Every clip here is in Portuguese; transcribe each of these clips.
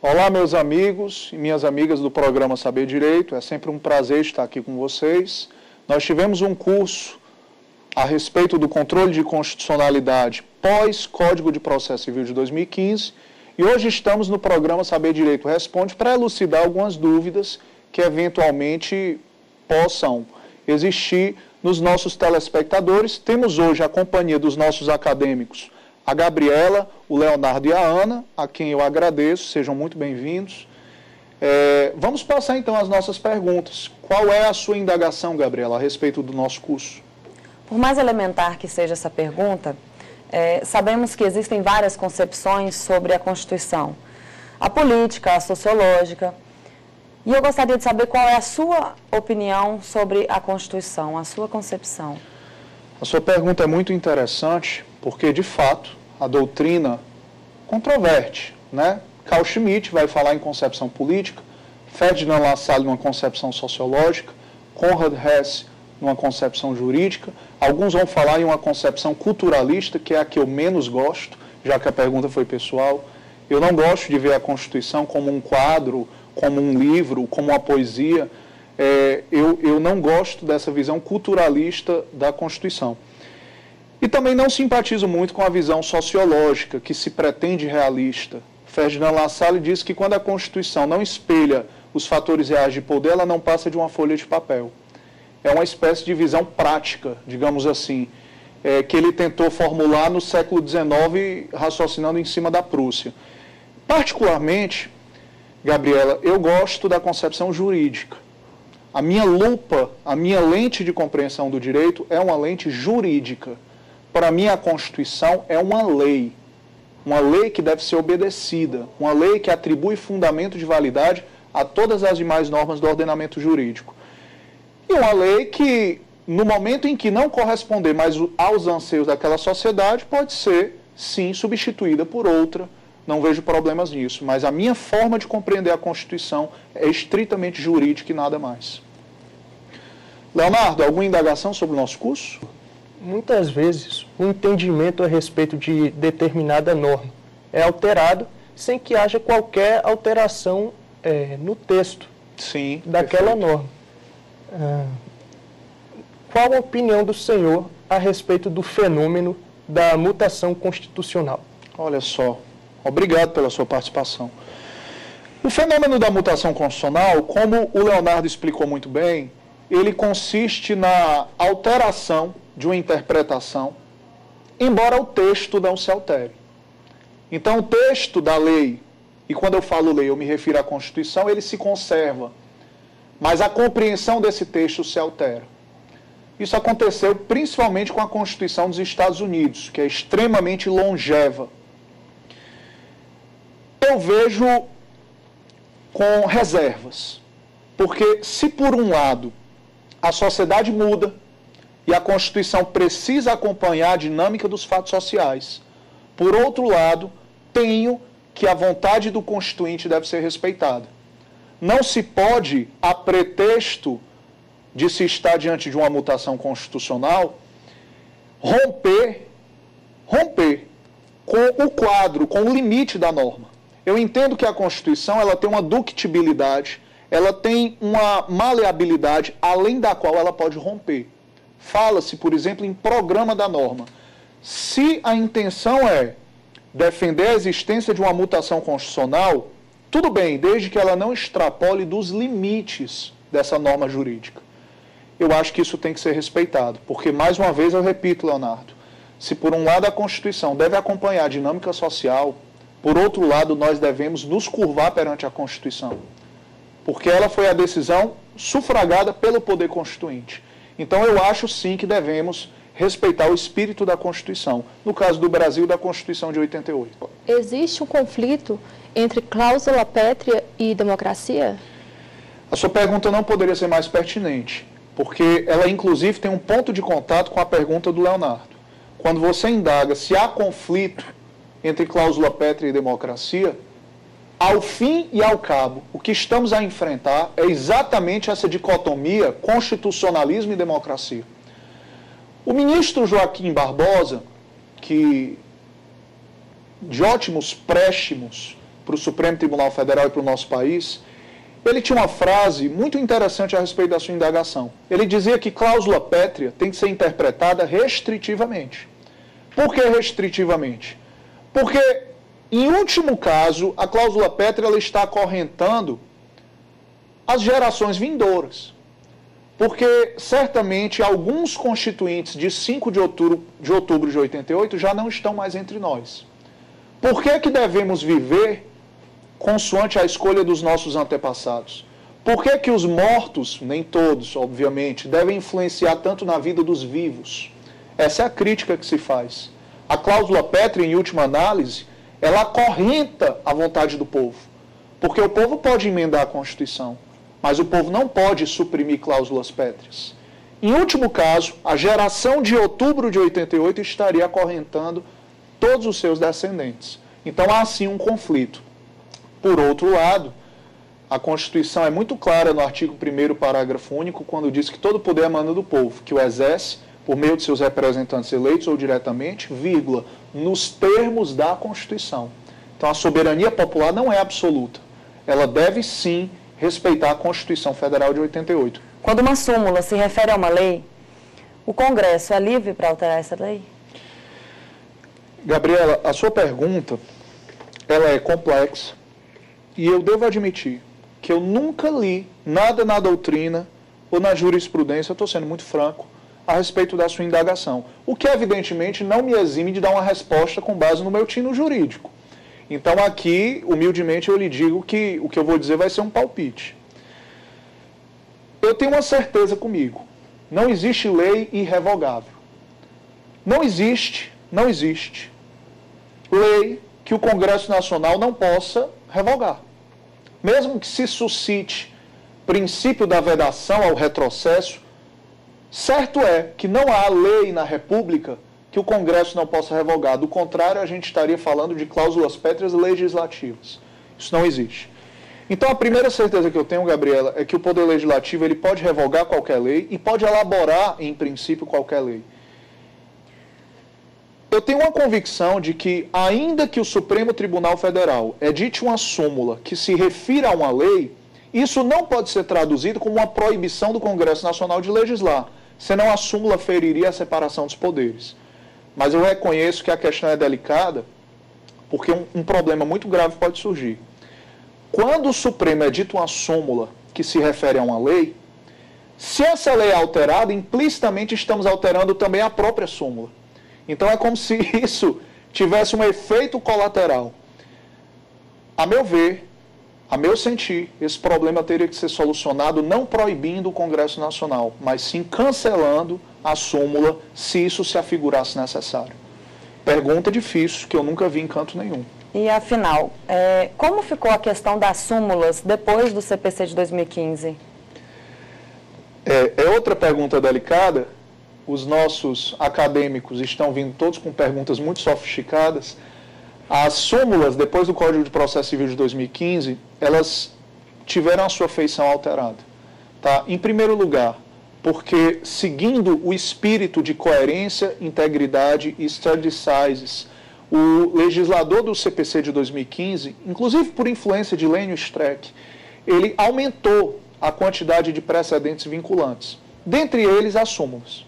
Olá, meus amigos e minhas amigas do programa Saber Direito. É sempre um prazer estar aqui com vocês. Nós tivemos um curso a respeito do controle de constitucionalidade pós-Código de Processo Civil de 2015 e hoje estamos no programa Saber Direito Responde para elucidar algumas dúvidas que eventualmente possam existir nos nossos telespectadores. Temos hoje a companhia dos nossos acadêmicos, a Gabriela, o Leonardo e a Ana, a quem eu agradeço, sejam muito bem-vindos. Vamos passar então às nossas perguntas. Qual é a sua indagação, Gabriela, a respeito do nosso curso? Por mais elementar que seja essa pergunta, sabemos que existem várias concepções sobre a Constituição. A política, a sociológica. E eu gostaria de saber qual é a sua opinião sobre a Constituição, a sua concepção. A sua pergunta é muito interessante, porque, de fato, a doutrina controverte, né? Carl Schmitt vai falar em concepção política, Ferdinand Lassalle numa concepção sociológica, Conrad Hesse numa concepção jurídica, alguns vão falar em uma concepção culturalista, que é a que eu menos gosto, já que a pergunta foi pessoal. Eu não gosto de ver a Constituição como um quadro, como um livro, como uma poesia. Eu não gosto dessa visão culturalista da Constituição. E também não simpatizo muito com a visão sociológica, que se pretende realista. Ferdinand Lassalle diz que quando a Constituição não espelha os fatores reais de poder, ela não passa de uma folha de papel. É uma espécie de visão prática, digamos assim, que ele tentou formular no século XIX, raciocinando em cima da Prússia. Particularmente, Gabriela, eu gosto da concepção jurídica. A minha lupa, a minha lente de compreensão do direito é uma lente jurídica. Para mim, a Constituição é uma lei que deve ser obedecida, uma lei que atribui fundamento de validade a todas as demais normas do ordenamento jurídico. E uma lei que, no momento em que não corresponder mais aos anseios daquela sociedade, pode ser, sim, substituída por outra. Não vejo problemas nisso, mas a minha forma de compreender a Constituição é estritamente jurídica e nada mais. Leonardo, alguma indagação sobre o nosso curso? Muitas vezes, o entendimento a respeito de determinada norma é alterado sem que haja qualquer alteração no texto daquela norma. Qual a opinião do senhor a respeito do fenômeno da mutação constitucional? Olha só, obrigado pela sua participação. O fenômeno da mutação constitucional, como o Leonardo explicou muito bem, ele consiste na alteração de uma interpretação, embora o texto não se altere. Então, o texto da lei, e quando eu falo lei, eu me refiro à Constituição, ele se conserva, mas a compreensão desse texto se altera. Isso aconteceu principalmente com a Constituição dos Estados Unidos, que é extremamente longeva. Eu vejo com reservas, porque se por um lado a sociedade muda, e a Constituição precisa acompanhar a dinâmica dos fatos sociais. Por outro lado, tenho que a vontade do Constituinte deve ser respeitada. Não se pode, a pretexto de se estar diante de uma mutação constitucional, romper com o quadro, com o limite da norma. Eu entendo que a Constituição ela tem uma ductibilidade, ela tem uma maleabilidade, além da qual ela pode romper. Fala-se, por exemplo, em programa da norma. Se a intenção é defender a existência de uma mutação constitucional, tudo bem, desde que ela não extrapole dos limites dessa norma jurídica. Eu acho que isso tem que ser respeitado, porque, mais uma vez, eu repito, Leonardo, se por um lado a Constituição deve acompanhar a dinâmica social, por outro lado nós devemos nos curvar perante a Constituição, porque ela foi a decisão sufragada pelo poder constituinte. Então, eu acho sim que devemos respeitar o espírito da Constituição. No caso do Brasil, da Constituição de 88. Existe um conflito entre cláusula pétrea e democracia? A sua pergunta não poderia ser mais pertinente, porque ela, inclusive, tem um ponto de contato com a pergunta do Leonardo. Quando você indaga se há conflito entre cláusula pétrea e democracia, ao fim e ao cabo, o que estamos a enfrentar é exatamente essa dicotomia constitucionalismo e democracia. O ministro Joaquim Barbosa, que de ótimos préstimos para o Supremo Tribunal Federal e para o nosso país, ele tinha uma frase muito interessante a respeito da sua indagação. Ele dizia que cláusula pétrea tem que ser interpretada restritivamente. Por que restritivamente? Porque, em último caso, a cláusula pétrea ela está acorrentando as gerações vindouras. Porque, certamente, alguns constituintes de 5 de outubro de 88 já não estão mais entre nós. Por que devemos viver consoante a escolha dos nossos antepassados? Por que os mortos, nem todos, obviamente, devem influenciar tanto na vida dos vivos? Essa é a crítica que se faz. A cláusula pétrea, em última análise, ela acorrenta a vontade do povo. Porque o povo pode emendar a Constituição, mas o povo não pode suprimir cláusulas pétreas. Em último caso, a geração de outubro de 88 estaria acorrentando todos os seus descendentes. Então há sim um conflito. Por outro lado, a Constituição é muito clara no artigo 1º, parágrafo único, quando diz que todo poder emana do povo, que o exerce por meio de seus representantes eleitos ou diretamente, vírgula, nos termos da Constituição. Então a soberania popular não é absoluta. Ela deve sim respeitar a Constituição Federal de 88. Quando uma súmula se refere a uma lei, o Congresso é livre para alterar essa lei? Gabriela, a sua pergunta, ela é complexa e eu devo admitir que eu nunca li nada na doutrina ou na jurisprudência, eu estou sendo muito franco, a respeito da sua indagação. O que, evidentemente, não me exime de dar uma resposta com base no meu tino jurídico. Então, aqui, humildemente, eu lhe digo que o que eu vou dizer vai ser um palpite. Eu tenho uma certeza comigo. Não existe lei irrevogável. Não existe lei que o Congresso Nacional não possa revogar. Mesmo que se suscite princípio da vedação ao retrocesso, certo é que não há lei na República que o Congresso não possa revogar. Do contrário, a gente estaria falando de cláusulas pétreas legislativas. Isso não existe. Então, a primeira certeza que eu tenho, Gabriela, é que o Poder Legislativo ele pode revogar qualquer lei e pode elaborar, em princípio, qualquer lei. Eu tenho uma convicção de que, ainda que o Supremo Tribunal Federal edite uma súmula que se refira a uma lei, isso não pode ser traduzido como uma proibição do Congresso Nacional de legislar, senão a súmula feriria a separação dos poderes. Mas eu reconheço que a questão é delicada, porque um problema muito grave pode surgir. Quando o Supremo edita uma súmula que se refere a uma lei, se essa lei é alterada, implicitamente estamos alterando também a própria súmula. Então é como se isso tivesse um efeito colateral. A meu ver, a meu sentir, esse problema teria que ser solucionado não proibindo o Congresso Nacional, mas sim cancelando a súmula se isso se afigurasse necessário. Pergunta difícil que eu nunca vi em canto nenhum. E afinal, como ficou a questão das súmulas depois do CPC de 2015? É outra pergunta delicada. Os nossos acadêmicos estão vindo todos com perguntas muito sofisticadas. As súmulas, depois do Código de Processo Civil de 2015, elas tiveram a sua feição alterada. Tá? Em primeiro lugar, porque seguindo o espírito de coerência, integridade e stare decisis, o legislador do CPC de 2015, inclusive por influência de Lênio Streck, ele aumentou a quantidade de precedentes vinculantes, dentre eles as súmulas.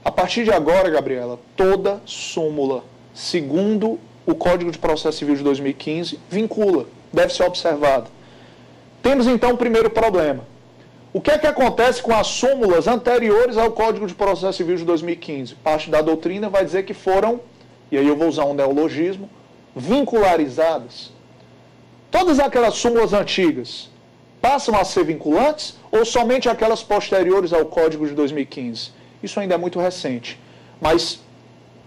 A partir de agora, Gabriela, toda súmula, segundo o Código de Processo Civil de 2015, vincula, deve ser observada. Temos então o primeiro problema. O que é que acontece com as súmulas anteriores ao Código de Processo Civil de 2015? Parte da doutrina vai dizer que foram, e aí eu vou usar um neologismo, vincularizadas. Todas aquelas súmulas antigas passam a ser vinculantes ou somente aquelas posteriores ao Código de 2015? Isso ainda é muito recente. Mas,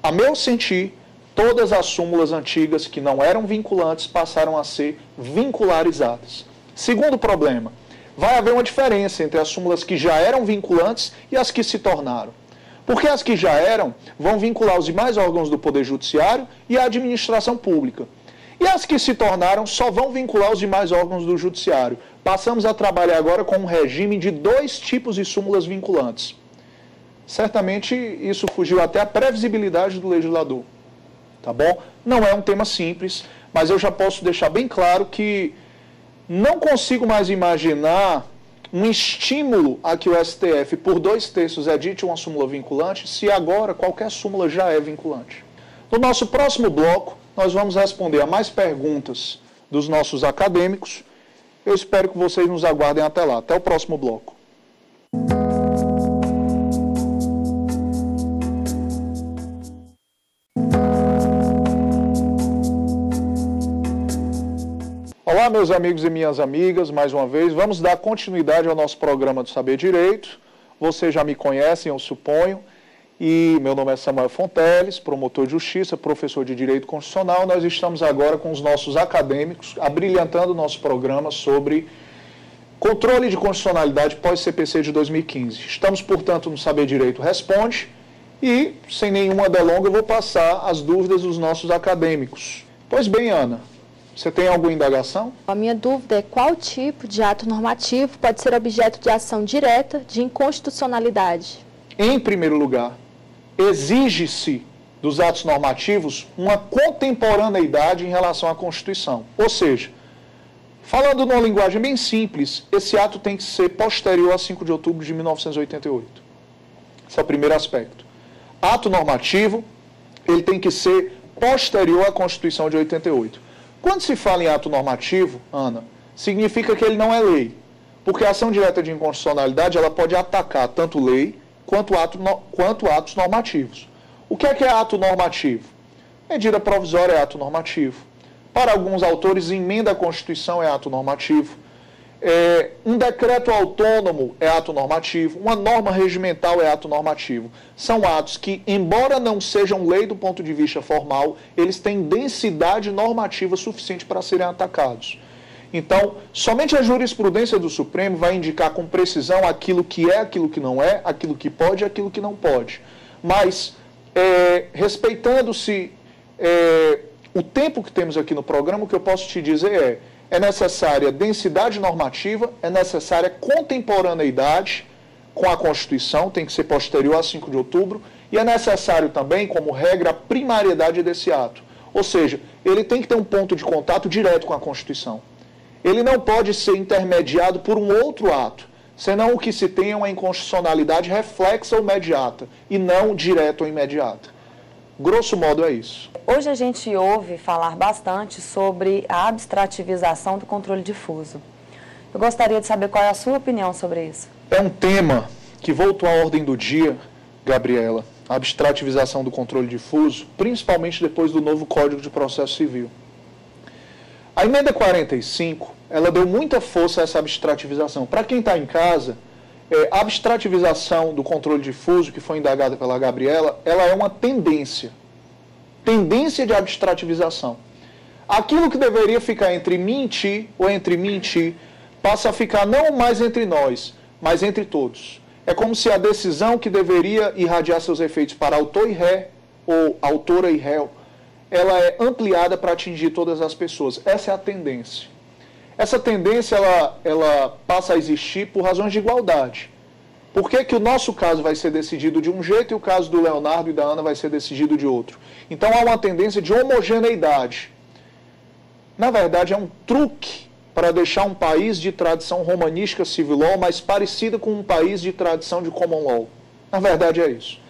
a meu sentir, todas as súmulas antigas que não eram vinculantes passaram a ser vincularizadas. Segundo problema, vai haver uma diferença entre as súmulas que já eram vinculantes e as que se tornaram. Porque as que já eram vão vincular os demais órgãos do Poder Judiciário e a administração pública. E as que se tornaram só vão vincular os demais órgãos do Judiciário. Passamos a trabalhar agora com um regime de 2 tipos de súmulas vinculantes. Certamente isso fugiu até a previsibilidade do legislador. Tá bom? Não é um tema simples, mas eu já posso deixar bem claro que não consigo mais imaginar um estímulo a que o STF, por 2/3, edite uma súmula vinculante, se agora qualquer súmula já é vinculante. No nosso próximo bloco, nós vamos responder a mais perguntas dos nossos acadêmicos. Eu espero que vocês nos aguardem até lá. Até o próximo bloco. Olá, meus amigos e minhas amigas, mais uma vez, vamos dar continuidade ao nosso programa do Saber Direito. Vocês já me conhecem, eu suponho, e meu nome é Samuel Fonteles, promotor de justiça, professor de Direito Constitucional. Nós estamos agora com os nossos acadêmicos, abrilhantando o nosso programa sobre controle de constitucionalidade pós-CPC de 2015. Estamos, portanto, no Saber Direito Responde, e, sem nenhuma delonga, eu vou passar as dúvidas dos nossos acadêmicos. Pois bem, Ana, você tem alguma indagação? A minha dúvida é qual tipo de ato normativo pode ser objeto de ação direta de inconstitucionalidade? Em primeiro lugar, exige-se dos atos normativos uma contemporaneidade em relação à Constituição. Ou seja, falando numa linguagem bem simples, esse ato tem que ser posterior a 5 de outubro de 1988. Esse é o primeiro aspecto. Ato normativo, ele tem que ser posterior à Constituição de 88. Quando se fala em ato normativo, Ana, significa que ele não é lei. Porque a ação direta de inconstitucionalidade, ela pode atacar tanto lei quanto atos normativos. O que é ato normativo? Medida provisória é ato normativo. Para alguns autores, emenda à Constituição é ato normativo. Um decreto autônomo é ato normativo. Uma norma regimental é ato normativo. São atos que, embora não sejam lei do ponto de vista formal, eles têm densidade normativa suficiente para serem atacados. Então, somente a jurisprudência do Supremo vai indicar com precisão aquilo que é, aquilo que não é, aquilo que pode e aquilo que não pode. Mas, respeitando-se o tempo que temos aqui no programa, o que eu posso te dizer é necessária densidade normativa, é necessária contemporaneidade com a Constituição, tem que ser posterior a 5 de outubro, e é necessário também, como regra, a primariedade desse ato. Ou seja, ele tem que ter um ponto de contato direto com a Constituição. Ele não pode ser intermediado por um outro ato, senão o que se tem é uma inconstitucionalidade reflexa ou imediata, e não direta ou imediata. Grosso modo é isso. Hoje a gente ouve falar bastante sobre a abstrativização do controle difuso. Eu gostaria de saber qual é a sua opinião sobre isso. É um tema que voltou à ordem do dia, Gabriela, a abstrativização do controle difuso, principalmente depois do novo Código de Processo Civil. A emenda 45, ela deu muita força a essa abstrativização. Para quem está em casa, a abstrativização do controle difuso, que foi indagada pela Gabriela, ela é uma tendência de abstrativização. Aquilo que deveria ficar entre mentir ou entre mentir, passa a ficar não mais entre nós, mas entre todos. É como se a decisão que deveria irradiar seus efeitos para autor e ré, ou autora e réu, ela é ampliada para atingir todas as pessoas. Essa é a tendência. Essa tendência, ela passa a existir por razões de igualdade. Por que o nosso caso vai ser decidido de um jeito e o caso do Leonardo e da Ana vai ser decidido de outro? Então há uma tendência de homogeneidade. Na verdade, é um truque para deixar um país de tradição romanística civil law mais parecida com um país de tradição de common law. Na verdade é isso.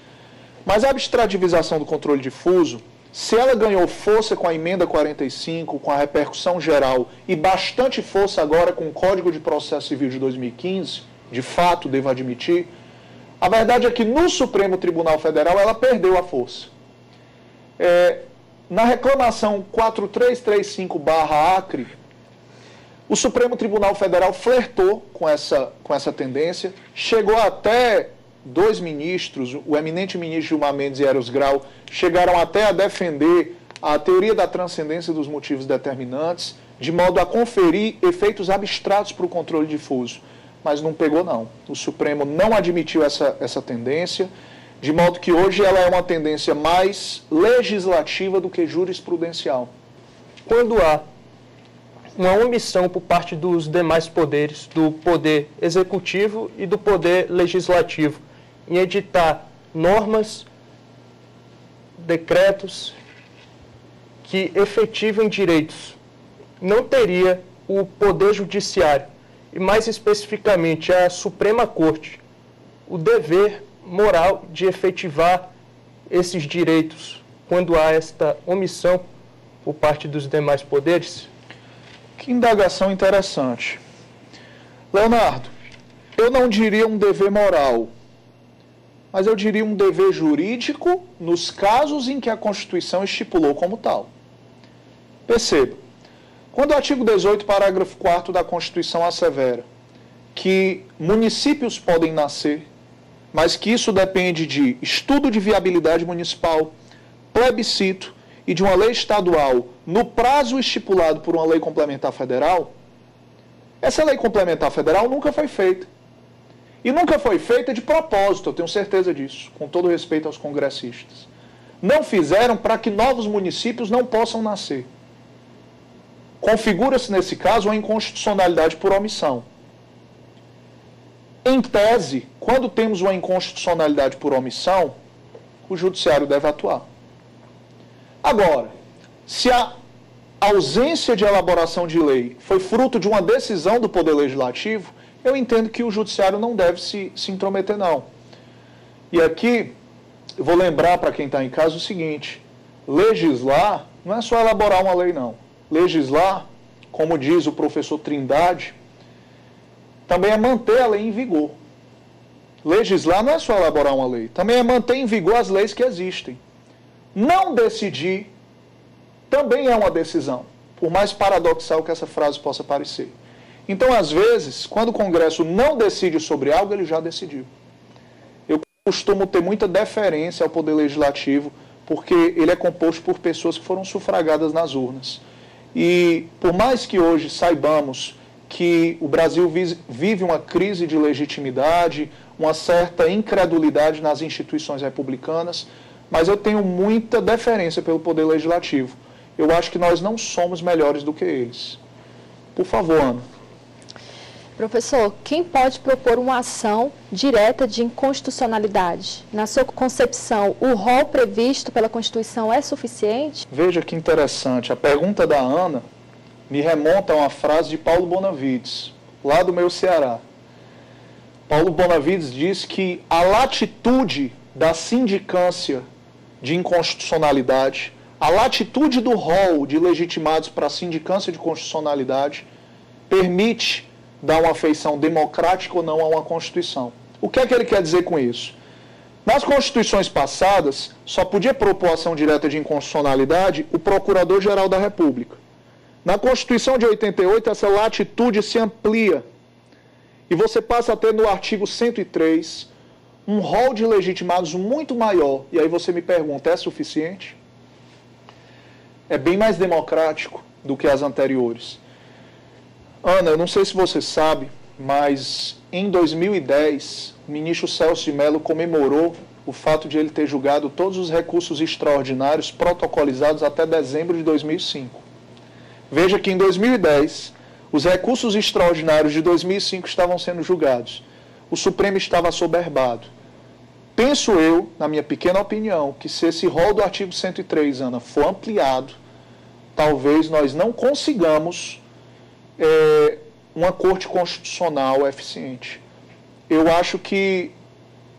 Mas a abstrativização do controle difuso, se ela ganhou força com a emenda 45, com a repercussão geral e bastante força agora com o Código de Processo Civil de 2015, de fato, devo admitir, a verdade é que no Supremo Tribunal Federal ela perdeu a força. Na reclamação 4335/Acre, o Supremo Tribunal Federal flertou com essa tendência, chegou até 2 ministros, o eminente ministro Gilmar Mendes e Eros Grau, chegaram até a defender a teoria da transcendência dos motivos determinantes, de modo a conferir efeitos abstratos para o controle difuso. Mas não pegou, não. O Supremo não admitiu essa tendência, de modo que hoje ela é uma tendência mais legislativa do que jurisprudencial. Quando há uma omissão por parte dos demais poderes, do poder executivo e do poder legislativo, em editar normas, decretos que efetivem direitos não teria o Poder Judiciário, e mais especificamente a Suprema Corte, o dever moral de efetivar esses direitos quando há esta omissão por parte dos demais poderes? Que indagação interessante. Leonardo, eu não diria um dever moral, mas eu diria um dever jurídico nos casos em que a Constituição estipulou como tal. Perceba, quando o artigo 18, parágrafo 4º da Constituição assevera que municípios podem nascer, mas que isso depende de estudo de viabilidade municipal, plebiscito e de uma lei estadual no prazo estipulado por uma lei complementar federal, essa lei complementar federal nunca foi feita. E nunca foi feita de propósito, eu tenho certeza disso, com todo respeito aos congressistas. Não fizeram para que novos municípios não possam nascer. Configura-se, nesse caso, uma inconstitucionalidade por omissão. Em tese, quando temos uma inconstitucionalidade por omissão, o judiciário deve atuar. Agora, se a ausência de elaboração de lei foi fruto de uma decisão do Poder Legislativo, eu entendo que o judiciário não deve se intrometer, não. E aqui, eu vou lembrar para quem está em casa o seguinte: legislar não é só elaborar uma lei, não. Legislar, como diz o professor Trindade, também é manter a lei em vigor. Legislar não é só elaborar uma lei, também é manter em vigor as leis que existem. Não decidir também é uma decisão, por mais paradoxal que essa frase possa parecer. Então, às vezes, quando o Congresso não decide sobre algo, ele já decidiu. Eu costumo ter muita deferência ao Poder Legislativo, porque ele é composto por pessoas que foram sufragadas nas urnas. E, por mais que hoje saibamos que o Brasil vive uma crise de legitimidade, uma certa incredulidade nas instituições republicanas, mas eu tenho muita deferência pelo Poder Legislativo. Eu acho que nós não somos melhores do que eles. Por favor, Ana. Professor, quem pode propor uma ação direta de inconstitucionalidade? Na sua concepção, o rol previsto pela Constituição é suficiente? Veja que interessante. A pergunta da Ana me remonta a uma frase de Paulo Bonavides, lá do meu Ceará. Paulo Bonavides diz que a latitude da sindicância de inconstitucionalidade, a latitude do rol de legitimados para a sindicância de constitucionalidade permite dar uma feição democrática ou não a uma Constituição. O que é que ele quer dizer com isso? Nas Constituições passadas, só podia propor ação direta de inconstitucionalidade o Procurador-Geral da República. Na Constituição de 88, essa latitude se amplia e você passa a ter no artigo 103 um rol de legitimados muito maior. E aí você me pergunta, é suficiente? É bem mais democrático do que as anteriores. Ana, eu não sei se você sabe, mas em 2010, o ministro Celso de Mello comemorou o fato de ele ter julgado todos os recursos extraordinários protocolizados até dezembro de 2005. Veja que em 2010, os recursos extraordinários de 2005 estavam sendo julgados. O Supremo estava assoberbado. Penso eu, na minha pequena opinião, que se esse rol do artigo 103, Ana, for ampliado, talvez nós não consigamos uma corte constitucional eficiente. Eu acho que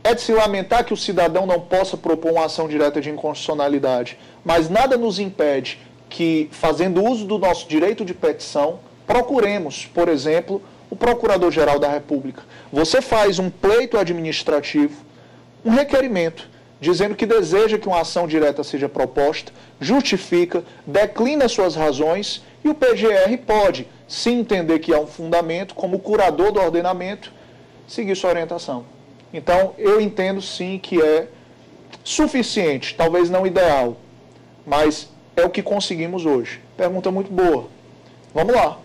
é de se lamentar que o cidadão não possa propor uma ação direta de inconstitucionalidade, mas nada nos impede que, fazendo uso do nosso direito de petição, procuremos, por exemplo, o Procurador-Geral da República. Você faz um pleito administrativo, um requerimento, dizendo que deseja que uma ação direta seja proposta, justifica, declina suas razões e o PGR pode, se entender que há um fundamento, como curador do ordenamento, seguir sua orientação. Então, eu entendo sim que é suficiente, talvez não ideal, mas é o que conseguimos hoje. Pergunta muito boa. Vamos lá.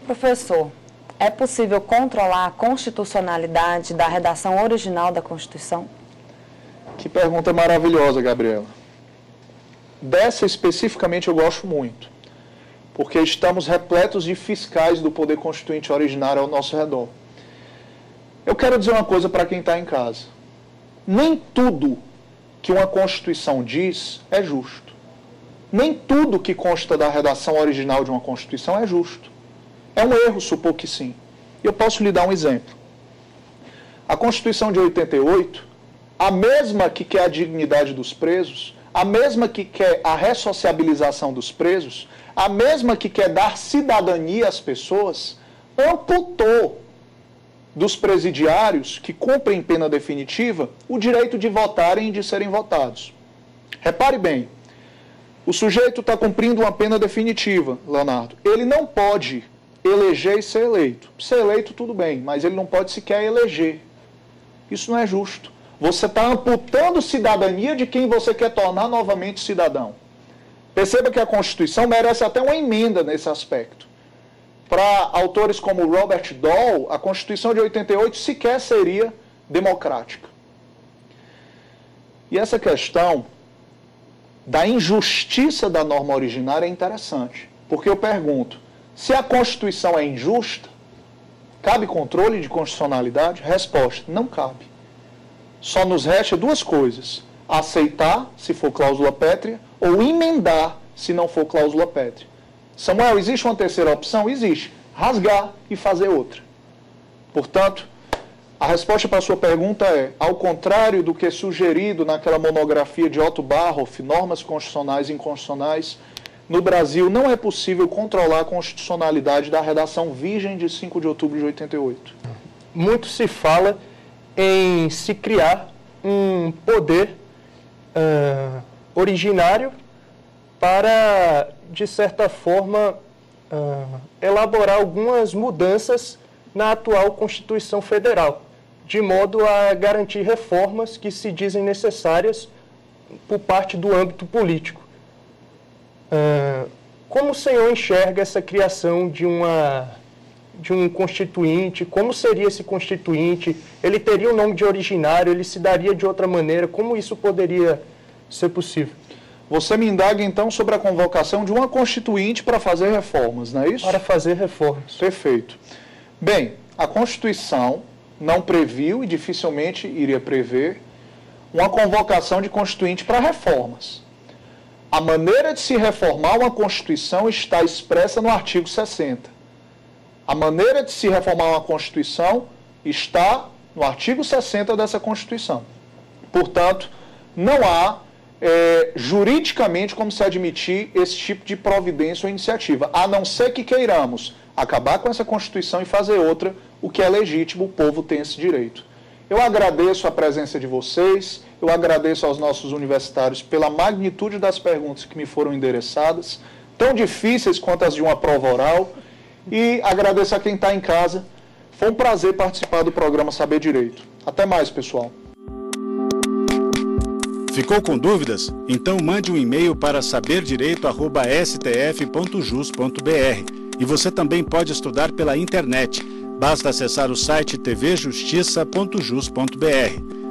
Professor, é possível controlar a constitucionalidade da redação original da Constituição? Que pergunta maravilhosa, Gabriela. Dessa especificamente eu gosto muito, porque estamos repletos de fiscais do poder constituinte originário ao nosso redor. Eu quero dizer uma coisa para quem está em casa. Nem tudo que uma Constituição diz é justo. Nem tudo que consta da redação original de uma Constituição é justo. É um erro supor que sim. Eu posso lhe dar um exemplo. A Constituição de 88, a mesma que quer a dignidade dos presos, a mesma que quer a ressociabilização dos presos, a mesma que quer dar cidadania às pessoas, amputou dos presidiários que cumprem pena definitiva o direito de votarem e de serem votados. Repare bem, o sujeito está cumprindo uma pena definitiva, Leonardo. Ele não pode eleger e ser eleito. Ser eleito tudo bem, mas ele não pode sequer eleger. Isso não é justo. Você está amputando cidadania de quem você quer tornar novamente cidadão. Perceba que a Constituição merece até uma emenda nesse aspecto. Para autores como Robert Dahl, a Constituição de 88 sequer seria democrática. E essa questão da injustiça da norma originária é interessante. Porque eu pergunto, se a Constituição é injusta, cabe controle de constitucionalidade? Resposta, não cabe. Só nos resta duas coisas: aceitar, se for cláusula pétrea, ou emendar, se não for cláusula pétrea. Samuel, existe uma terceira opção? Existe. Rasgar e fazer outra. Portanto, a resposta para a sua pergunta é, ao contrário do que é sugerido naquela monografia de Otto Barhoff, Normas Constitucionais e Inconstitucionais, no Brasil não é possível controlar a constitucionalidade da redação virgem de 5 de outubro de 88. Muito se fala em se criar um poder originário para, de certa forma, elaborar algumas mudanças na atual Constituição Federal, de modo a garantir reformas que se dizem necessárias por parte do âmbito político. Como o senhor enxerga essa criação de um constituinte? Como seria esse constituinte? Ele teria o nome de originário? Ele se daria de outra maneira? Como isso poderia ser possível? Você me indaga, então, sobre a convocação de uma constituinte para fazer reformas, não é isso? Para fazer reformas. Perfeito. Bem, a Constituição não previu e dificilmente iria prever uma convocação de constituinte para reformas. A maneira de se reformar uma Constituição está expressa no artigo 60. A maneira de se reformar uma Constituição está no artigo 60 dessa Constituição. Portanto, não há juridicamente como se admitir esse tipo de providência ou iniciativa, a não ser que queiramos acabar com essa Constituição e fazer outra, o que é legítimo, o povo tem esse direito. Eu agradeço a presença de vocês, eu agradeço aos nossos universitários pela magnitude das perguntas que me foram endereçadas, tão difíceis quanto as de uma prova oral, e agradeço a quem está em casa. Foi um prazer participar do programa Saber Direito. Até mais, pessoal. Ficou com dúvidas? Então mande um e-mail para saberdireito@stf.jus.br. E você também pode estudar pela internet. Basta acessar o site tvjustiça.jus.br.